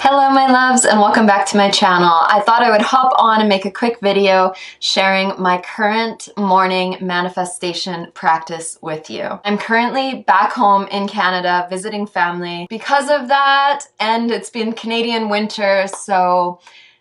Hello my loves and welcome back to my channel. I thought I would hop on and make a quick video sharing my current morning manifestation practice with you. I'm currently back home in Canada visiting family. Because of that, and it's been Canadian winter, so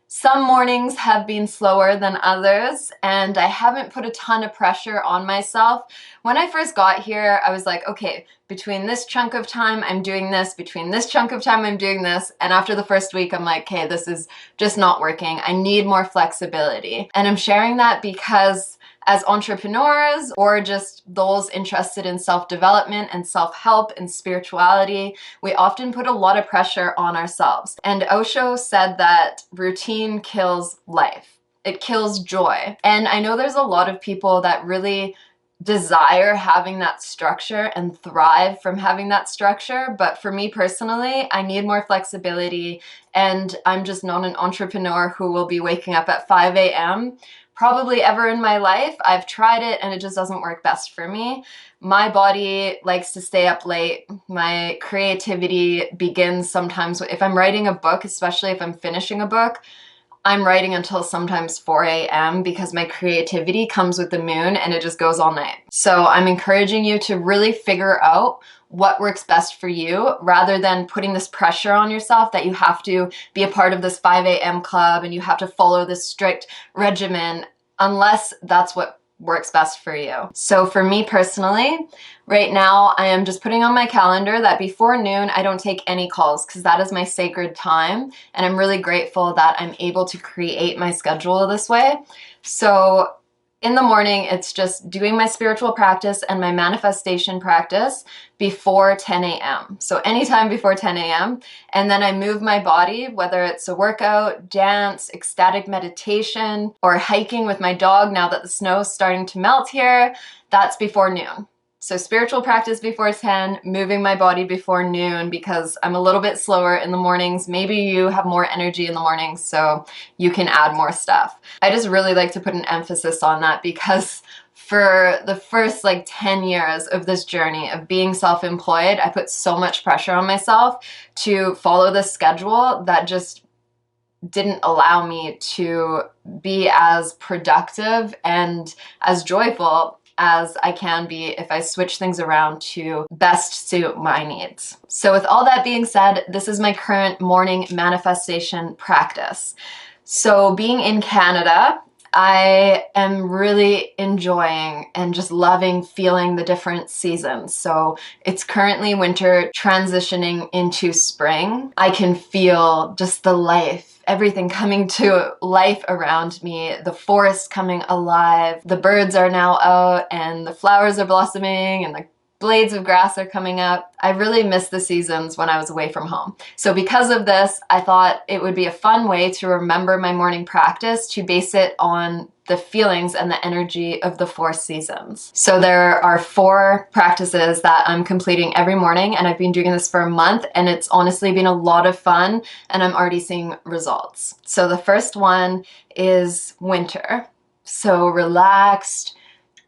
some mornings have been slower than others, and I haven't put a ton of pressure on myself. When I first got here, I was like, okay, between this chunk of time, I'm doing this, between this chunk of time, I'm doing this, and after the first week, I'm like, okay, this is just not working. I need more flexibility. And I'm sharing that because as entrepreneurs or just those interested in self-development and self-help and spirituality, we often put a lot of pressure on ourselves. And Osho said that routine kills life. It kills joy. And I know there's a lot of people that really desire having that structure and thrive from having that structure, but for me personally, I need more flexibility, and I'm just not an entrepreneur who will be waking up at 5 a.m. probably ever in my life. I've tried it and it just doesn't work best for me. My body likes to stay up late. My creativity begins sometimes if I'm writing a book, especially if I'm finishing a book, I'm writing until sometimes 4 a.m. because my creativity comes with the moon and it just goes all night. So I'm encouraging you to really figure out what works best for you rather than putting this pressure on yourself that you have to be a part of this 5 a.m. club and you have to follow this strict regimen unless that's what works best for you. So for me personally, right now I am just putting on my calendar that before noon I don't take any calls because that is my sacred time, and I'm really grateful that I'm able to create my schedule this way. So in the morning, it's just doing my spiritual practice and my manifestation practice before 10 a.m. So anytime before 10 a.m. And then I move my body, whether it's a workout, dance, ecstatic meditation, or hiking with my dog now that the snow is starting to melt here, that's before noon. So spiritual practice before 10, moving my body before noon because I'm a little bit slower in the mornings. Maybe you have more energy in the mornings, so you can add more stuff. I just really like to put an emphasis on that because for the first 10 years of this journey of being self-employed, I put so much pressure on myself to follow this schedule that just didn't allow me to be as productive and as joyful as I can be if I switch things around to best suit my needs. So with all that being said, this is my current morning manifestation practice. So being in Canada, I am really enjoying and just loving feeling the different seasons. So it's currently winter transitioning into spring. I can feel just the life, everything coming to life around me, the forest coming alive, the birds are now out and the flowers are blossoming and the blades of grass are coming up. I really miss the seasons when I was away from home. So because of this, I thought it would be a fun way to remember my morning practice to base it on the feelings and the energy of the 4 seasons. So there are 4 practices that I'm completing every morning, and I've been doing this for a month, and it's honestly been a lot of fun, and I'm already seeing results. So the first one is winter. So relaxed,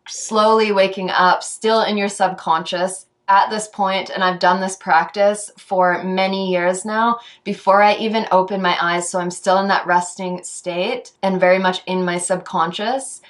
slowly waking up, still in your subconscious at this point, and I've done this practice for many years now, before I even open my eyes, so I'm still in that resting state and very much in my subconscious.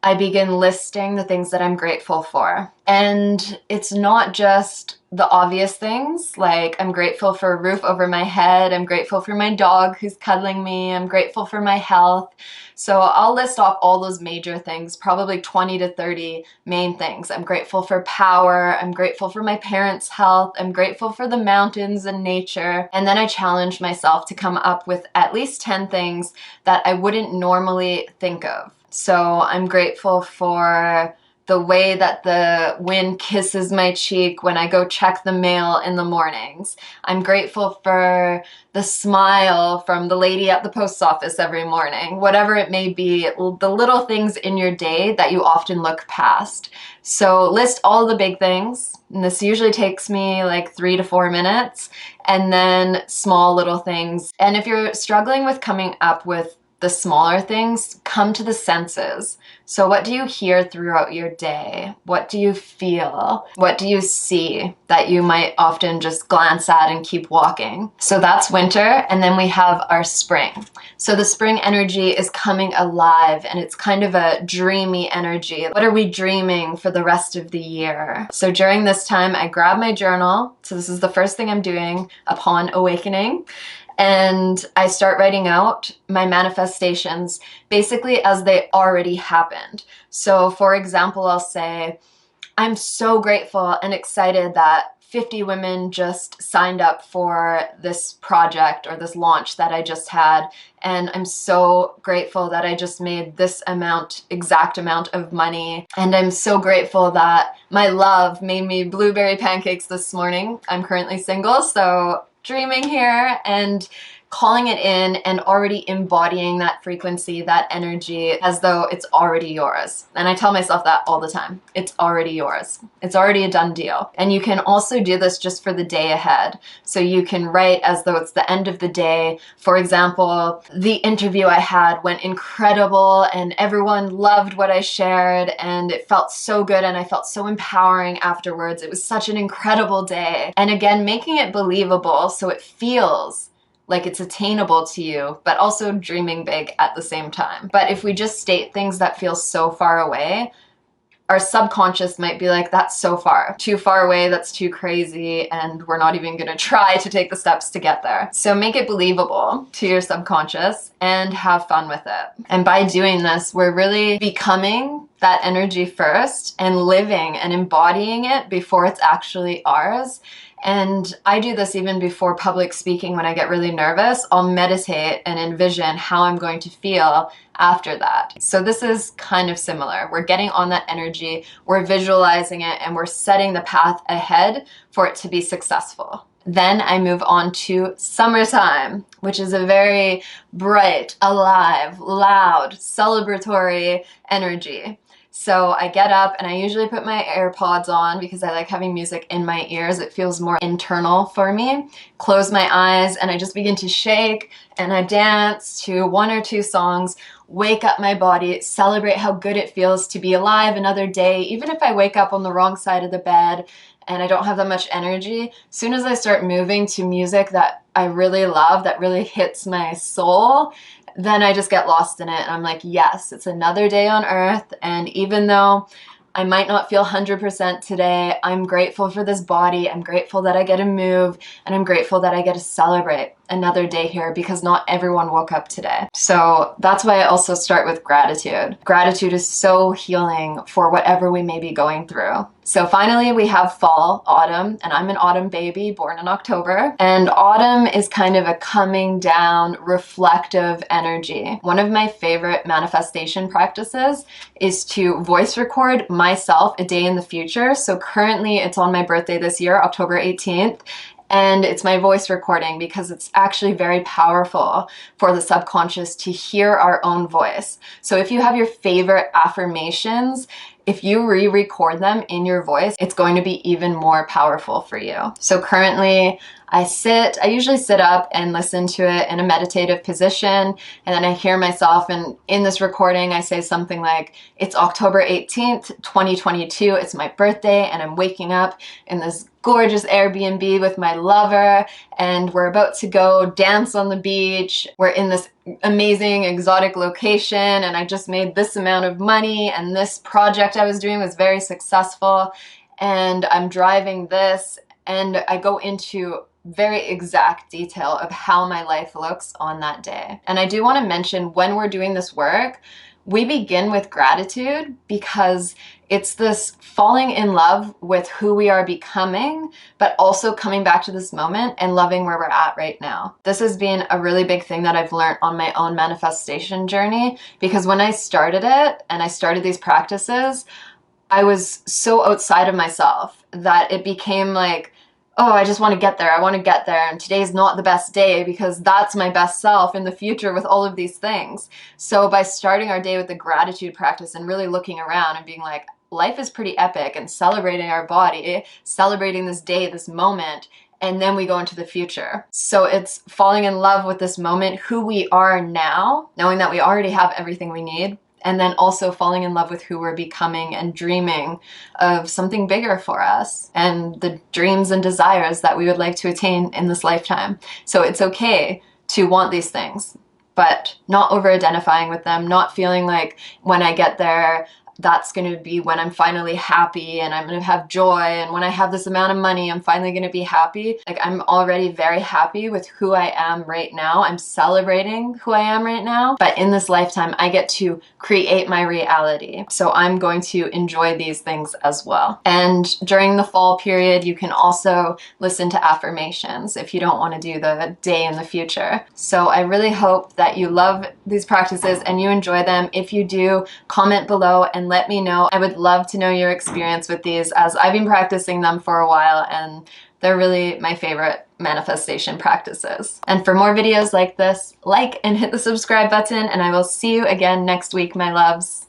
I begin listing the things that I'm grateful for. And it's not just the obvious things, like I'm grateful for a roof over my head, I'm grateful for my dog who's cuddling me, I'm grateful for my health. So I'll list off all those major things, probably 20 to 30 main things. I'm grateful for power, I'm grateful for my parents' health, I'm grateful for the mountains and nature. And then I challenge myself to come up with at least 10 things that I wouldn't normally think of. So I'm grateful for the way that the wind kisses my cheek when I go check the mail in the mornings. I'm grateful for the smile from the lady at the post office every morning, whatever it may be, the little things in your day that you often look past. So list all the big things, and this usually takes me 3 to 4 minutes, and then small little things. And if you're struggling with coming up with the smaller things, come to the senses. So what do you hear throughout your day? What do you feel? What do you see that you might often just glance at and keep walking? So that's winter, and then we have our spring. So the spring energy is coming alive, and it's kind of a dreamy energy. What are we dreaming for the rest of the year? So during this time, I grab my journal. So this is the first thing I'm doing upon awakening. And I start writing out my manifestations basically as they already happened. So for example, I'll say, I'm so grateful and excited that 50 women just signed up for this project or this launch that I just had. And I'm so grateful that I just made this exact amount of money. And I'm so grateful that my love made me blueberry pancakes this morning. I'm currently single, so dreaming here and calling it in and already embodying that frequency, that energy, as though it's already yours. And I tell myself that all the time. It's already yours. It's already a done deal. And you can also do this just for the day ahead. So you can write as though it's the end of the day. For example, the interview I had went incredible and everyone loved what I shared and it felt so good and I felt so empowering afterwards. It was such an incredible day. And again, making it believable so it feels like it's attainable to you, but also dreaming big at the same time. But if we just state things that feel so far away, our subconscious might be like, that's so far, too far away, that's too crazy, and we're not even gonna try to take the steps to get there. So make it believable to your subconscious and have fun with it. And by doing this, we're really becoming that energy first and living and embodying it before it's actually ours. And I do this even before public speaking. When I get really nervous, I'll meditate and envision how I'm going to feel after that. So this is kind of similar. We're getting on that energy, we're visualizing it, and we're setting the path ahead for it to be successful. Then I move on to summertime, which is a very bright, alive, loud, celebratory energy. So I get up and I usually put my AirPods on because I like having music in my ears. It feels more internal for me. Close my eyes and I just begin to shake and I dance to one or two songs, wake up my body, celebrate how good it feels to be alive another day. Even if I wake up on the wrong side of the bed and I don't have that much energy, as soon as I start moving to music that I really love, that really hits my soul, then I just get lost in it and I'm like, yes, it's another day on earth. And even though I might not feel 100% today, I'm grateful for this body. I'm grateful that I get to move and I'm grateful that I get to celebrate another day here because not everyone woke up today. So that's why I also start with gratitude. Gratitude is so healing for whatever we may be going through. So finally we have fall, autumn, and I'm an autumn baby born in October. And autumn is kind of a coming down, reflective energy. One of my favorite manifestation practices is to voice record myself a day in the future. So currently it's on my birthday this year, October 18th. And it's my voice recording because it's actually very powerful for the subconscious to hear our own voice. So if you have your favorite affirmations, if you re-record them in your voice, it's going to be even more powerful for you. So currently I usually sit up and listen to it in a meditative position, and then I hear myself, and in this recording I say something like, it's October 18th, 2022, it's my birthday, and I'm waking up in this gorgeous Airbnb with my lover, and we're about to go dance on the beach. We're in this amazing exotic location, and I just made this amount of money, and this project I was doing was very successful, and I'm driving this, and I go into very exact detail of how my life looks on that day. And I do want to mention, when we're doing this work, we begin with gratitude because it's this falling in love with who we are becoming, but also coming back to this moment and loving where we're at right now. This has been a really big thing that I've learned on my own manifestation journey, because when I started it and I started these practices, I was so outside of myself that it became like, oh, I just want to get there. I want to get there. And today's not the best day because that's my best self in the future with all of these things. So by starting our day with the gratitude practice and really looking around and being like, life is pretty epic, and celebrating our body, celebrating this day, this moment, and then we go into the future. So it's falling in love with this moment, who we are now, knowing that we already have everything we need, and then also falling in love with who we're becoming and dreaming of something bigger for us and the dreams and desires that we would like to attain in this lifetime. So it's okay to want these things, but not over-identifying with them, not feeling like when I get there, that's going to be when I'm finally happy and I'm going to have joy, and when I have this amount of money, I'm finally going to be happy. Like, I'm already very happy with who I am right now. I'm celebrating who I am right now, but in this lifetime, I get to create my reality. So I'm going to enjoy these things as well. And during the fall period, you can also listen to affirmations if you don't want to do the day in the future. So I really hope that you love these practices and you enjoy them. If you do, comment below and let me know. I would love to know your experience with these, as I've been practicing them for a while and they're really my favorite manifestation practices. And for more videos like this, like and hit the subscribe button, and I will see you again next week, my loves.